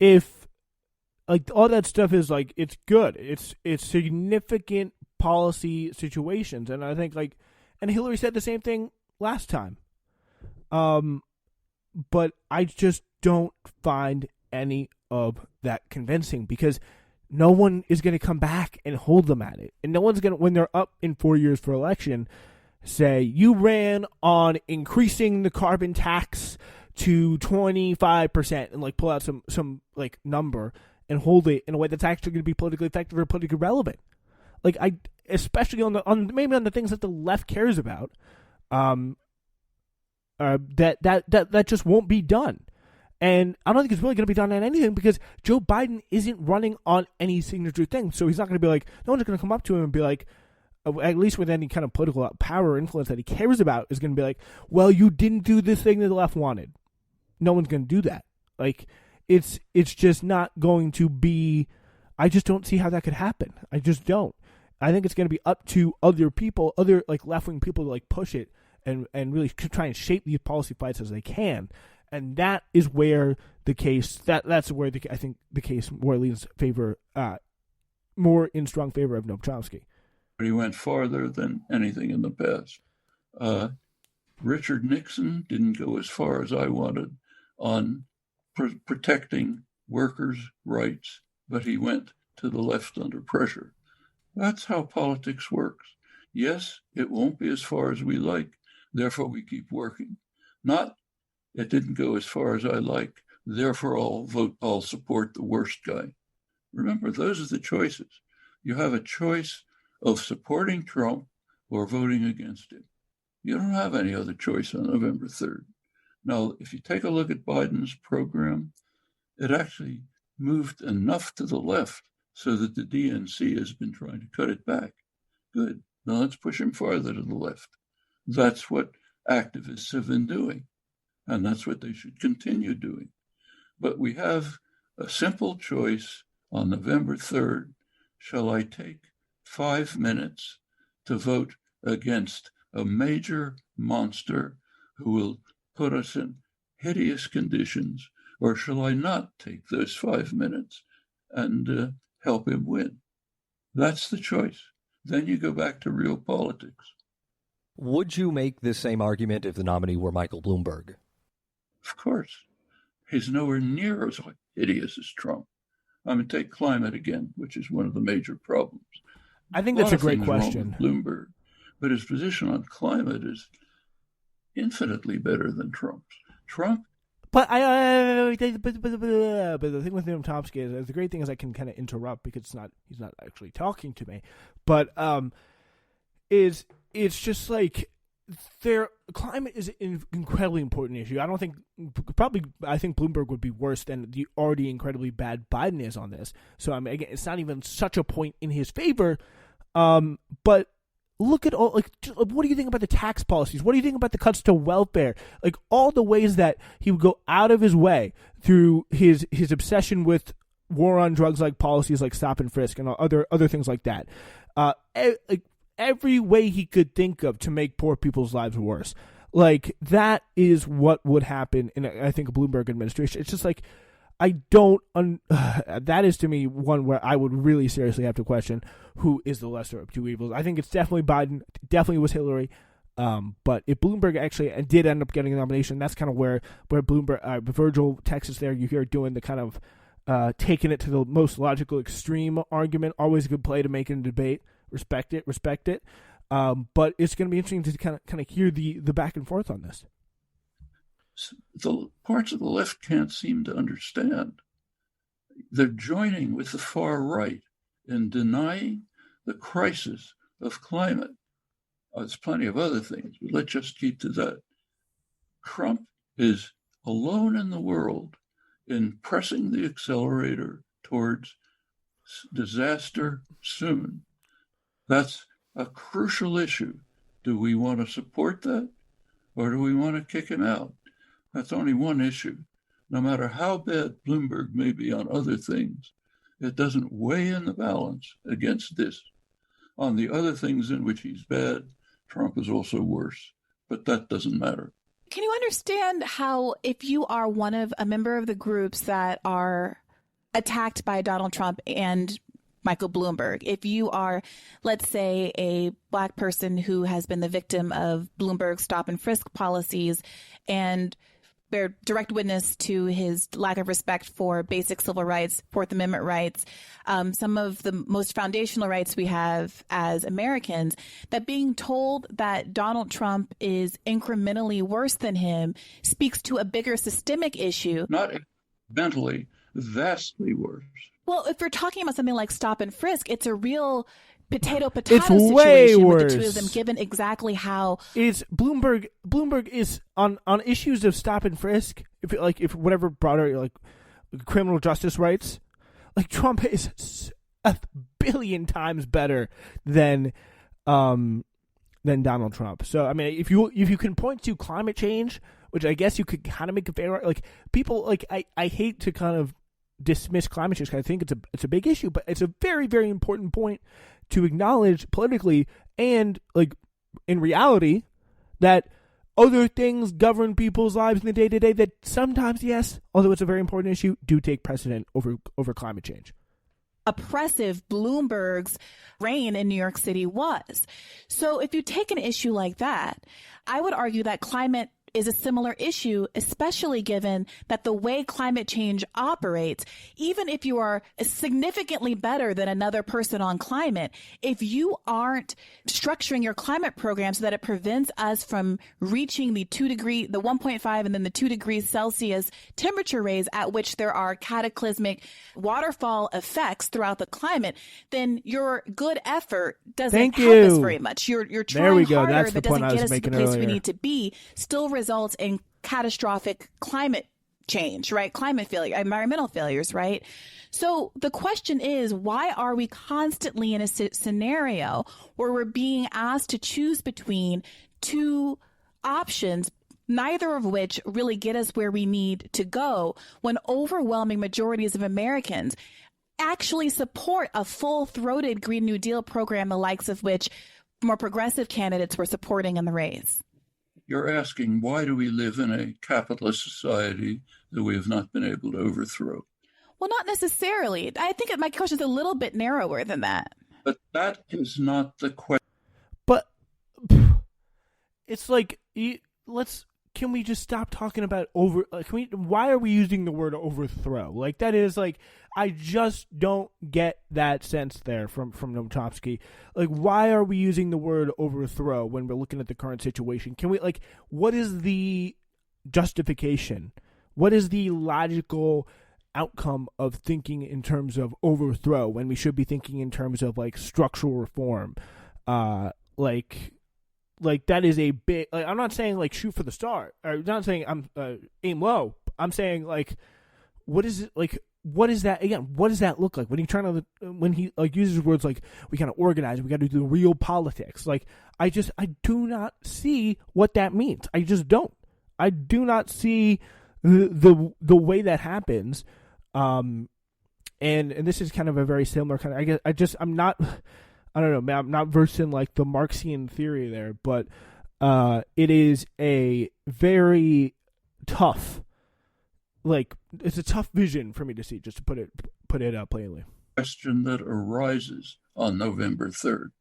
if like all that stuff is like it's good, it's significant policy situations, and I think like, and Hillary said the same thing last time. But I just don't find any of that convincing because no one is going to come back and hold them at it. And no one's going to, when they're up in 4 years for election, say, you ran on increasing the carbon tax to 25% and like pull out some like number and hold it in a way that's actually going to be politically effective or politically relevant. Like especially on maybe on the things that the left cares about, that just won't be done. And I don't think it's really going to be done on anything because Joe Biden isn't running on any signature thing. So he's not going to be like, no one's going to come up to him and be like, at least with any kind of political power or influence that he cares about, is going to be like, well, you didn't do this thing that the left wanted. No one's going to do that. Like, it's just not going to be, I just don't see how that could happen. I just don't. I think it's going to be up to other people, other like left-wing people to like push it and really try and shape these policy fights as they can. And that is where the case that's where I think the case more leans more in strong favor of Noam Chomsky. He went farther than anything in the past. Richard Nixon didn't go as far as I wanted on protecting workers' rights, but he went to the left under pressure. That's how politics works. Yes, it won't be as far as we like, therefore we keep working. Not, it didn't go as far as I like, therefore I'll support the worst guy. Remember, those are the choices. You have a choice of supporting Trump or voting against him. You don't have any other choice on November 3rd. Now, if you take a look at Biden's program, it actually moved enough to the left so that the DNC has been trying to cut it back. Good. Now let's push him farther to the left. That's what activists have been doing, and that's what they should continue doing. But we have a simple choice on November 3rd. Shall I take 5 minutes to vote against a major monster who will put us in hideous conditions, or shall I not take those 5 minutes and help him win? That's the choice. Then you go back to real politics. Would you make this same argument if the nominee were Michael Bloomberg? Of course. He's nowhere near as hideous as Trump. I mean, take climate again, which is one of the major problems. I think that's a great question. Bloomberg, but his position on climate is infinitely better than Trump's. But the thing with Noam Chomsky is the great thing is I can kind of interrupt because he's not actually talking to me. But it's just like climate is an incredibly important issue. I think Bloomberg would be worse than the already incredibly bad Biden is on this. So I mean, again, it's not even such a point in his favor. But look at all, like, what do you think about the tax policies? What do you think about the cuts to welfare? Like, all the ways that he would go out of his way through his obsession with war on drugs, like policies like stop and frisk and other things like that. Every way he could think of to make poor people's lives worse. Like, that is what would happen in, I think, a Bloomberg administration. It's just like, I don't, that is to me one where I would really seriously have to question who is the lesser of two evils. I think it's definitely Biden, definitely was Hillary. But if Bloomberg actually did end up getting a nomination, that's kind of where Bloomberg, Virgil, Texas there, you hear doing the kind of taking it to the most logical extreme argument. Always a good play to make in a debate. Respect it. But it's going to be interesting to kind of hear the back and forth on this. The parts of the left can't seem to understand. They're joining with the far right in denying the crisis of climate. There's plenty of other things, but let's just keep to that. Trump is alone in the world in pressing the accelerator towards disaster soon. That's a crucial issue. Do we want to support that, or do we want to kick him out? That's only one issue. No matter how bad Bloomberg may be on other things, it doesn't weigh in the balance against this. On the other things in which he's bad, Trump is also worse, but that doesn't matter. Can you understand how, if you are a member of the groups that are attacked by Donald Trump and Michael Bloomberg. If you are, let's say, a Black person who has been the victim of Bloomberg's stop and frisk policies and bear direct witness to his lack of respect for basic civil rights, Fourth Amendment rights, some of the most foundational rights we have as Americans, that being told that Donald Trump is incrementally worse than him speaks to a bigger systemic issue. Not incrementally, vastly worse. Well, if we're talking about something like stop and frisk, it's a real potato It's way situation worse. with the two of them, given exactly how It's Bloomberg is on issues of stop and frisk, if whatever broader like criminal justice rights, like Trump is a billion times better than Donald Trump. So I mean, if you can point to climate change, which I guess you could kind of make a fair, like people like I hate to kind of dismiss climate change. I think it's a big issue, but it's a very, very important point to acknowledge politically and like in reality that other things govern people's lives in the day to day that sometimes, yes, although it's a very important issue, do take precedent over climate change. Oppressive Bloomberg's reign in New York City was. So if you take an issue like that, I would argue that climate is a similar issue, especially given that the way climate change operates, even if you are significantly better than another person on climate, if you aren't structuring your climate program so that it prevents us from reaching the 1.5 and then the 2 degrees Celsius temperature raise at which there are cataclysmic waterfall effects throughout the climate, then your good effort doesn't help us very much. You're trying harder, That's that doesn't get us to the place we need to be, still results in catastrophic climate change, right? Climate failure, environmental failures, right? So the question is, why are we constantly in a scenario where we're being asked to choose between two options, neither of which really get us where we need to go, when overwhelming majorities of Americans actually support a full-throated Green New Deal program, the likes of which more progressive candidates were supporting in the race? You're asking, why do we live in a capitalist society that we have not been able to overthrow? Well, not necessarily. I think my question is a little bit narrower than that. But that is not the question. But it's like, can we just stop talking about why are we using the word overthrow? Like, that is like, I just don't get that sense there from Chomsky. Like, why are we using the word overthrow when we're looking at the current situation? Can we, like, what is the justification? What is the logical outcome of thinking in terms of overthrow when we should be thinking in terms of like structural reform? Like that is a big. Like, I'm not saying like shoot for the star. Or I'm not saying I'm aim low. I'm saying like, what is it like? What is that again? What does that look like when he like uses words like we gotta organize, we gotta do real politics? Like I do not see what that means. I just don't. I do not see the way that happens. And this is kind of a very similar kind of. I'm not. I don't know, man. I'm not versed in like the Marxian theory there, but it is a very tough. Like, it's a tough vision for me to see, just to put it plainly. Question that arises on November 3rd.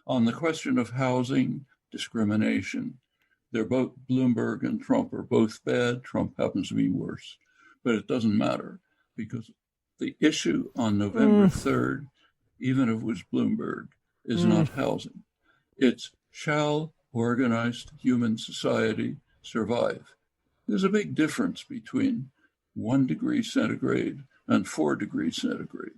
On the question of housing discrimination, they're both, Bloomberg and Trump are both bad. Trump happens to be worse. But it doesn't matter, because the issue on November 3rd, even if it was Bloomberg, is not housing. It's, shall organized human society survive? There's a big difference between 1 degree centigrade and 4 degrees centigrade,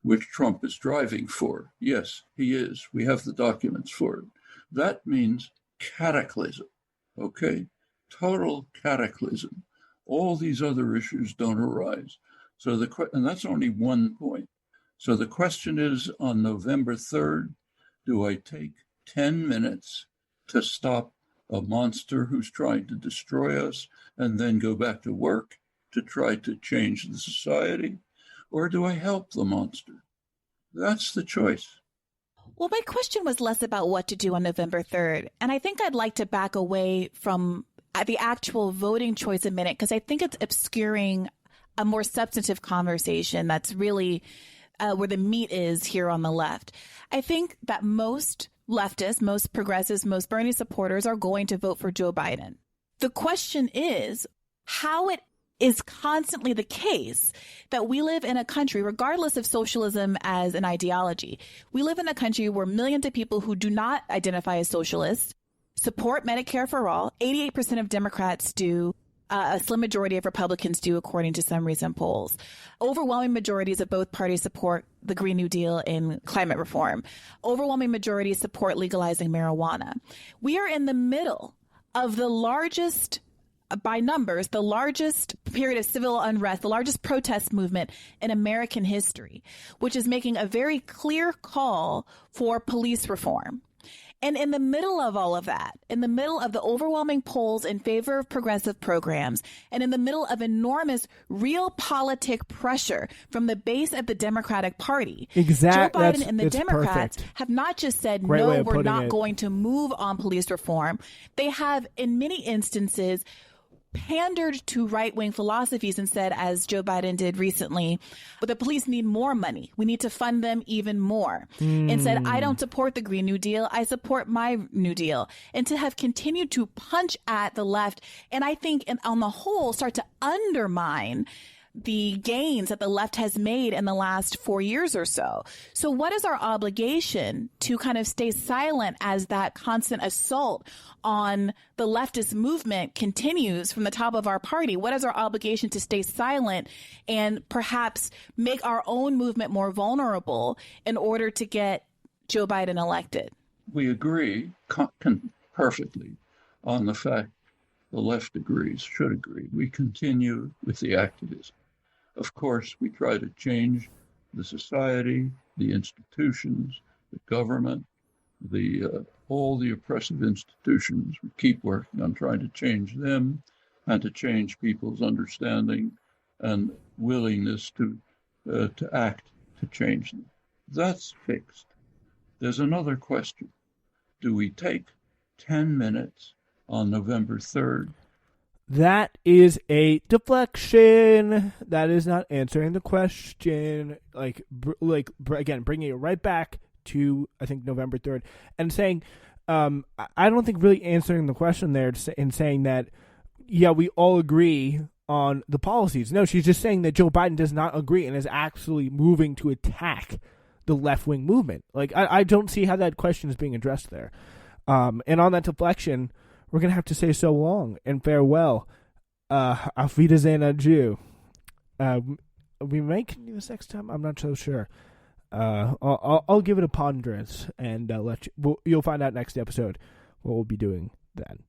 which Trump is driving for. Yes, he is. We have the documents for it. That means cataclysm, okay? Total cataclysm. All these other issues don't arise. And that's only one point. So the question is, on November 3rd, do I take 10 minutes to stop a monster who's trying to destroy us and then go back to work to try to change the society? Or do I help the monster? That's the choice. Well, my question was less about what to do on November 3rd. And I think I'd like to back away from the actual voting choice a minute, because I think it's obscuring a more substantive conversation that's really where the meat is here on the left. I think that most leftists, most progressives, most Bernie supporters are going to vote for Joe Biden. The question is how it is constantly the case that we live in a country, regardless of socialism as an ideology, we live in a country where millions of people who do not identify as socialists support Medicare for all. 88% of Democrats do. A slim majority of Republicans do, according to some recent polls. Overwhelming majorities of both parties support the Green New Deal and climate reform. Overwhelming majorities support legalizing marijuana. We are in the middle of the largest, by numbers, the largest period of civil unrest, the largest protest movement in American history, which is making a very clear call for police reform. And in the middle of all of that, in the middle of the overwhelming polls in favor of progressive programs, and in the middle of enormous realpolitik pressure from the base of the Democratic Party, Joe Biden and the Democrats have not just said, no, we're not going to move on police reform. They have, in many instances, pandered to right-wing philosophies and said, as Joe Biden did recently, but the police need more money. We need to fund them even more. And said, I don't support the Green New Deal. I support my New Deal. And to have continued to punch at the left, and I think on the whole start to undermine the gains that the left has made in the last 4 years or so. So what is our obligation to kind of stay silent as that constant assault on the leftist movement continues from the top of our party? What is our obligation to stay silent and perhaps make our own movement more vulnerable in order to get Joe Biden elected? We agree perfectly on the fact the left agrees, should agree. We continue with the activism. Of course, we try to change the society, the institutions, the government, all the oppressive institutions. We keep working on trying to change them and to change people's understanding and willingness to act to change them. That's fixed. There's another question. Do we take 10 minutes on November 3rd? That is a deflection. That is not answering the question. Again, bringing it right back to, I think, November 3rd and saying, I don't think really answering the question there in saying that, yeah, we all agree on the policies. No, she's just saying that Joe Biden does not agree and is actually moving to attack the left-wing movement. Like, I don't see how that question is being addressed there. And on that deflection, we're going to have to say so long and farewell. Auf Wiedersehen, adieu. We may continue this next time. I'm not so sure. I'll give it a ponderance and you'll find out next episode what we'll be doing then.